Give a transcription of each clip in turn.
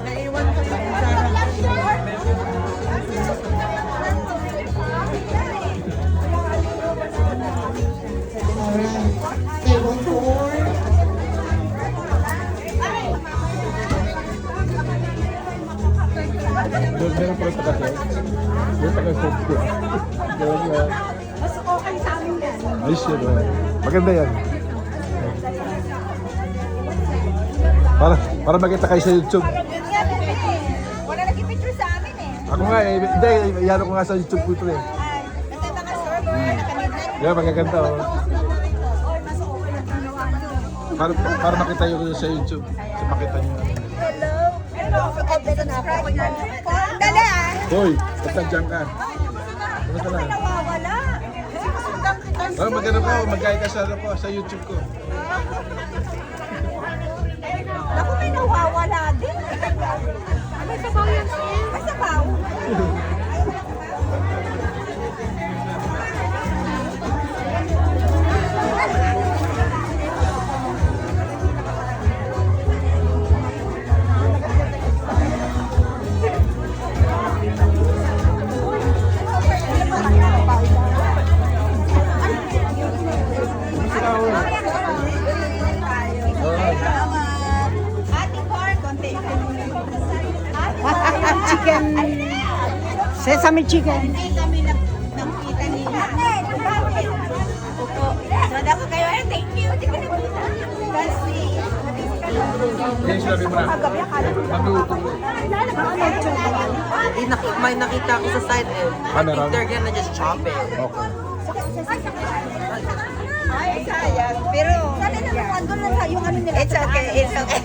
Naiwan ko sa kutsara. Table 4. Meron pa rin taga-sales. Meron taga-sales ko. Mas okay sa amin yan. Ayos yun. Maganda yan. Para makita kayo sa YouTube. Wala nag-picture sa amin eh. Ako nga eh. Hindi, iyan ko nga sa YouTube ko ito eh. Kasi mga server, nakamit Yeah, magaganda oh. mas okay ang ginawa nyo. Para makita yun sa YouTube. So makita nyo. Hello. Hello. Subscribe na. Dali ah. Hoy, basta dyan ka. Basta May na. nawawala. Sinusundan kita. Oh, maganda ka. Mag-gaya ka sa YouTube ko. Ako may nawawala din. May sabaw yan siya. May sabaw. Ating car, konti. Chicken. Sesame chicken. Hindi kami nakita ni Bakit? Opo. Sada ko kayo. Thank you. Hindi ko nakita. Kasi, Yan sinabi mo na. Magluto. May nakita ako sa side eh. I Ano, think Ram? they're gonna just chop it. Okay. ay, sayang. Pero, sana naman andun na yung ano nila. It's okay. It's okay.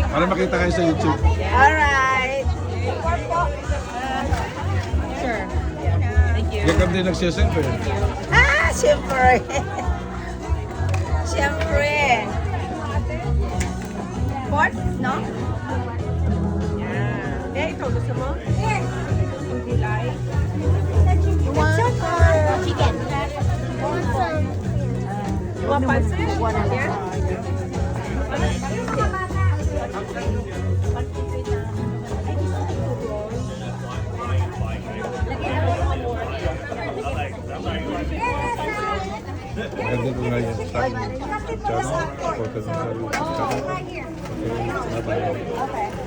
Para makita kayo sa YouTube. Alright. Sure. Thank you. Yan kami din nagsisend ko eh. Ah, siyempre. Siyempre. Pork, no? Eh, ikaw gusto mo? Here. Yung gulay? You want chicken? You want pancit? Yeah? Maganda ko nga yan sa channel. Support ko sa YouTube channel. Okay, bye-bye.